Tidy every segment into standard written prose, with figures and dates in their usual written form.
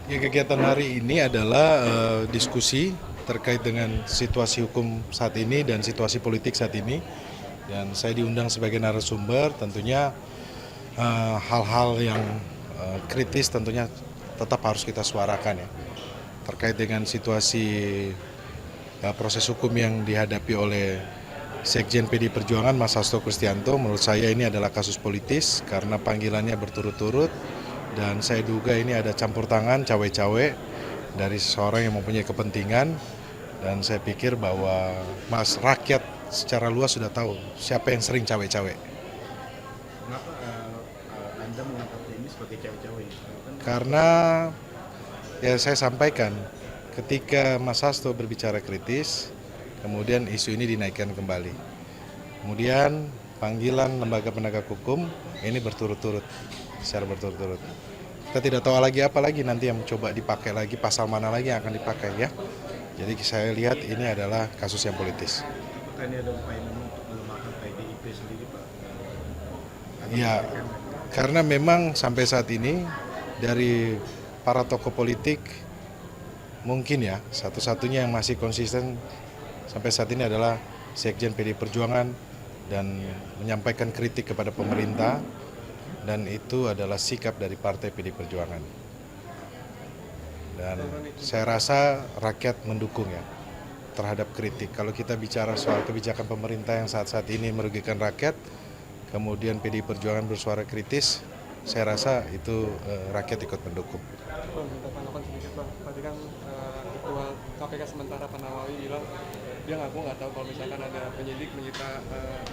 Ya, kegiatan hari ini adalah diskusi terkait dengan situasi hukum saat ini dan situasi politik saat ini. Dan saya diundang sebagai narasumber, tentunya hal-hal yang kritis tentunya tetap harus kita suarakan ya. Terkait dengan situasi proses hukum yang dihadapi oleh Sekjen PD Perjuangan Mas Hasto Kristianto, menurut saya ini adalah kasus politis karena panggilannya berturut-turut dan saya duga ini ada campur tangan cawe-cawe dari seseorang yang mempunyai kepentingan, dan saya pikir bahwa rakyat secara luas sudah tahu siapa yang sering cawe-cawe. Kenapa Anda mengangkat ini sebagai cawe-cawe? Karena ya saya sampaikan, ketika Mas Hasto berbicara kritis, kemudian isu ini dinaikkan kembali. Kemudian panggilan lembaga penegak hukum ini berturut-turut, secara berturut-turut. Kita tidak tahu lagi apa lagi nanti yang coba dipakai lagi, pasal mana lagi yang akan dipakai ya. Jadi saya lihat ini adalah kasus yang politis. Apakah ini ada upaya memang untuk melemahkan PDIP sendiri, Pak? Ya, karena memang sampai saat ini dari para tokoh politik mungkin ya satu-satunya yang masih konsisten sampai saat ini adalah Sekjen PD Perjuangan dan menyampaikan kritik kepada pemerintah, dan itu adalah sikap dari Partai PD Perjuangan. Dan saya rasa rakyat mendukung ya terhadap kritik. Kalau kita bicara soal kebijakan pemerintah yang saat-saat ini merugikan rakyat, kemudian PD Perjuangan bersuara kritis, saya rasa itu rakyat ikut mendukung. Bang, minta tanggapan sedikit bang. Tadi kan ketua KPK sementara Pak Nawawi bilang dia ngaku nggak tahu kalau misalkan ada penyidik menyita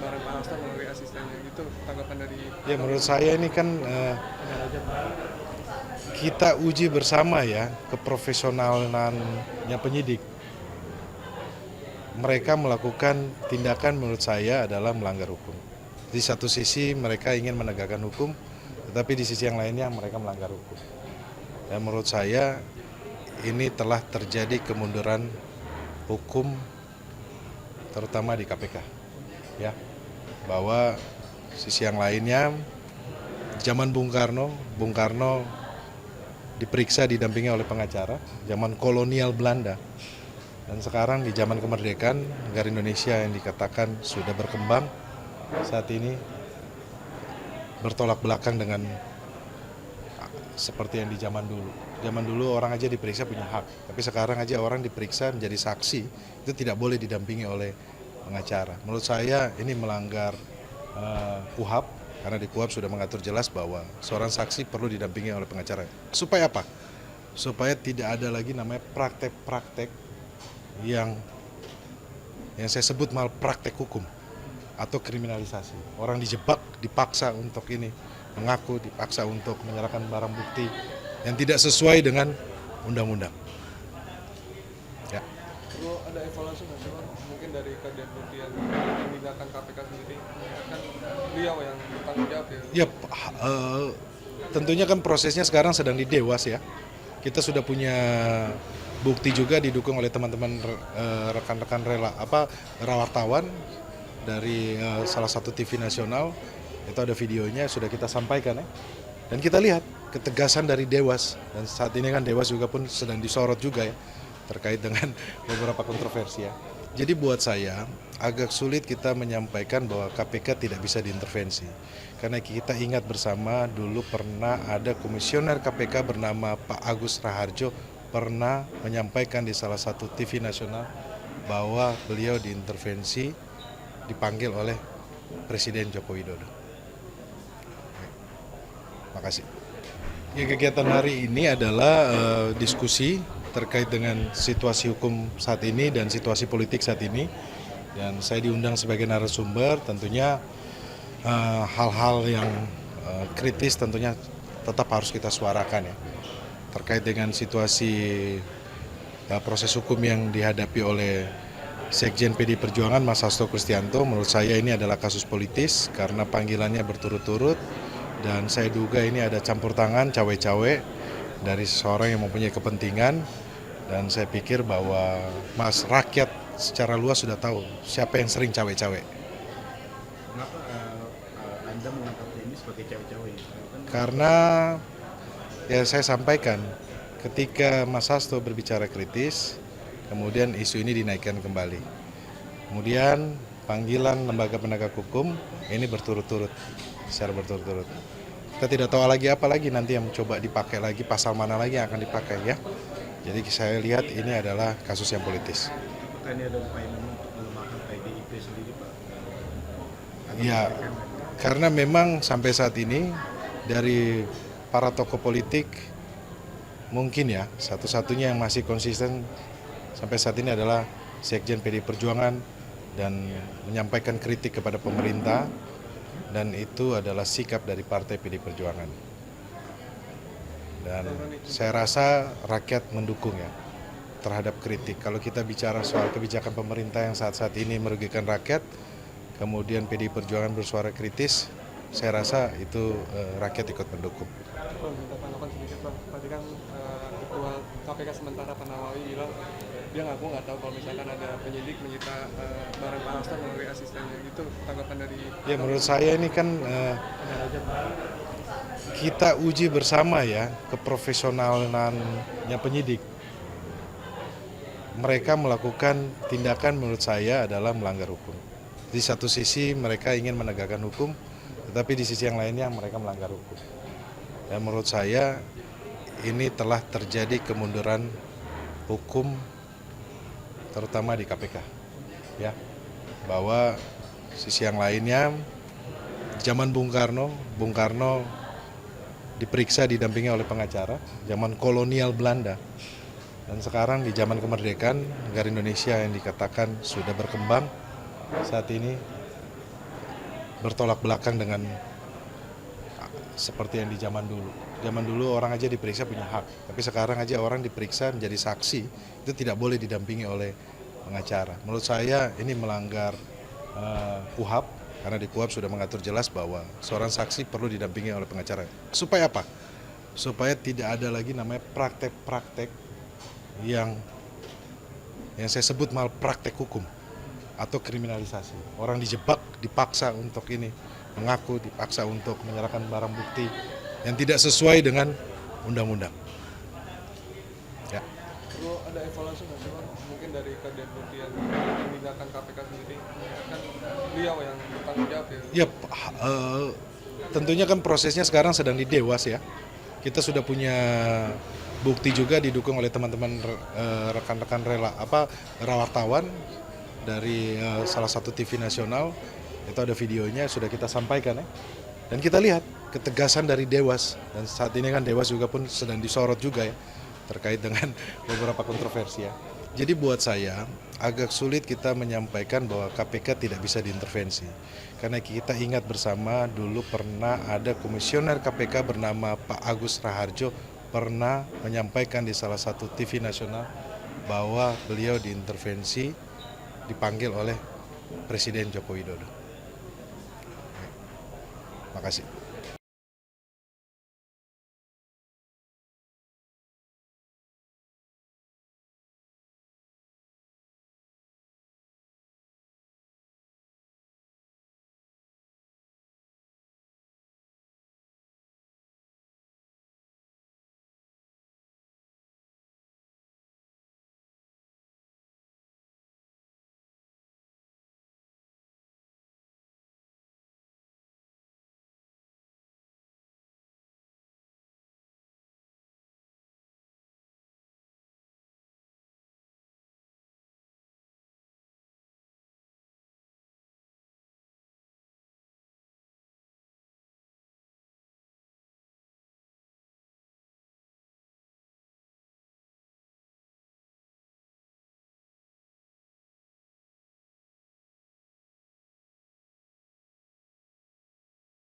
barang Pak Hasto melalui asistennya. Itu tanggapan dari. Ya, menurut saya ini kan kita uji bersama ya keprofesionalannya penyidik. Mereka melakukan tindakan menurut saya adalah melanggar hukum. Di satu sisi mereka ingin menegakkan hukum, tetapi di sisi yang lainnya mereka melanggar hukum. Dan menurut saya ini telah terjadi kemunduran hukum terutama di KPK. Ya, bahwa sisi yang lainnya zaman Bung Karno diperiksa didampingi oleh pengacara, zaman kolonial Belanda. Dan sekarang di zaman kemerdekaan negara Indonesia yang dikatakan sudah berkembang, saat ini bertolak belakang dengan seperti yang di zaman dulu. Zaman dulu orang aja diperiksa punya hak, tapi sekarang aja orang diperiksa menjadi saksi itu tidak boleh didampingi oleh pengacara. Menurut saya ini melanggar KUHAP, karena di KUHAP sudah mengatur jelas bahwa seorang saksi perlu didampingi oleh pengacara. Supaya apa? Supaya tidak ada lagi namanya praktek-praktek yang saya sebut malpraktek hukum atau kriminalisasi. Orang dijebak, dipaksa untuk ini, mengaku, dipaksa untuk menyerahkan barang bukti yang tidak sesuai dengan undang-undang. Ya. Perlu ada evaluasi nggak sih bang? Mungkin dari kedeputian tindakan KPK sendiri kan beliau yang bertanggung jawab ya. Ya, tentunya kan prosesnya sekarang sedang di Dewas ya. Kita sudah punya bukti juga didukung oleh teman-teman rekan-rekan wartawan dari salah satu TV nasional. Itu ada videonya sudah kita sampaikan ya. Dan kita lihat ketegasan dari Dewas, dan saat ini kan Dewas juga pun sedang disorot juga ya terkait dengan beberapa kontroversi ya. Jadi buat saya agak sulit kita menyampaikan bahwa KPK tidak bisa diintervensi. Karena kita ingat bersama dulu pernah ada komisioner KPK bernama Pak Agus Raharjo pernah menyampaikan di salah satu TV nasional bahwa beliau diintervensi, dipanggil oleh Presiden Joko Widodo. Makasih. Ya, kegiatan hari ini adalah diskusi terkait dengan situasi hukum saat ini dan situasi politik saat ini. Dan saya diundang sebagai narasumber, tentunya hal-hal yang kritis tentunya tetap harus kita suarakan ya. Terkait dengan situasi proses hukum yang dihadapi oleh Sekjen PD Perjuangan Mas Hasto Kristianto, menurut saya ini adalah kasus politis karena panggilannya berturut-turut, dan saya duga ini ada campur tangan cawe-cawe dari seseorang yang mempunyai kepentingan, dan saya pikir bahwa rakyat secara luas sudah tahu siapa yang sering cawe-cawe. Kenapa Anda mengangkat ini sebagai cawe-cawe? Karena ya saya sampaikan, ketika Mas Hasto berbicara kritis, kemudian isu ini dinaikkan kembali. Kemudian panggilan lembaga penegak hukum ini berturut-turut, secara berturut-turut. Kita tidak tahu lagi apa lagi nanti yang coba dipakai lagi, pasal mana lagi yang akan dipakai ya. Jadi saya lihat ini adalah kasus yang politis. Apakah ini ada upaya untuk melemahkan PDIP sendiri, Pak? Ya, karena memang sampai saat ini dari para tokoh politik mungkin ya satu-satunya yang masih konsisten sampai saat ini adalah Sekjen PDI Perjuangan dan menyampaikan kritik kepada pemerintah, dan itu adalah sikap dari Partai PDI Perjuangan. Dan saya rasa rakyat mendukung ya terhadap kritik. Kalau kita bicara soal kebijakan pemerintah yang saat-saat ini merugikan rakyat, kemudian PDI Perjuangan bersuara kritis, saya rasa itu rakyat ikut mendukung. Bang, minta tanggapan sedikit bang. Tadi kan ketua KPK sementara Pak Nawawi bilang dia ngaku nggak tahu kalau misalkan ada penyidik menyita barang Pak Hasto melalui asistennya. Itu tanggapan dari. Ya menurut saya ini kan kita uji bersama ya keprofesionalannya penyidik. Mereka melakukan tindakan menurut saya adalah melanggar hukum. Di satu sisi mereka ingin menegakkan hukum, tetapi di sisi yang lainnya mereka melanggar hukum. Dan menurut saya ini telah terjadi kemunduran hukum terutama di KPK. Ya. Bahwa sisi yang lainnya zaman Bung Karno diperiksa didampingi oleh pengacara, zaman kolonial Belanda. Dan sekarang di zaman kemerdekaan, negara Indonesia yang dikatakan sudah berkembang, saat ini bertolak belakang dengan seperti yang di zaman dulu. Zaman dulu orang aja diperiksa punya hak, tapi sekarang aja orang diperiksa menjadi saksi, itu tidak boleh didampingi oleh pengacara. Menurut saya ini melanggar KUHAP, karena di KUHAP sudah mengatur jelas bahwa seorang saksi perlu didampingi oleh pengacara. Supaya apa? Supaya tidak ada lagi namanya praktek-praktek yang saya sebut malpraktek hukum atau kriminalisasi. Orang dijebak, dipaksa untuk ini, mengaku, dipaksa untuk menyerahkan barang bukti yang tidak sesuai dengan undang-undang. Ya. Perlu ada evaluasi nggak sih bang? Mungkin dari kedeputian tindakan KPK sendiri, kan beliau yang bertanggung jawab ya. Ya, tentunya kan prosesnya sekarang sedang di Dewas ya. Kita sudah punya bukti juga didukung oleh teman-teman rekan-rekan wartawan dari salah satu TV nasional. Itu ada videonya, sudah kita sampaikan ya. Dan kita lihat ketegasan dari Dewas, dan saat ini kan Dewas juga pun sedang disorot juga ya terkait dengan beberapa kontroversi ya. Jadi buat saya agak sulit kita menyampaikan bahwa KPK tidak bisa diintervensi. Karena kita ingat bersama dulu pernah ada komisioner KPK bernama Pak Agus Raharjo pernah menyampaikan di salah satu TV nasional bahwa beliau diintervensi, dipanggil oleh Presiden Joko Widodo. Makasih.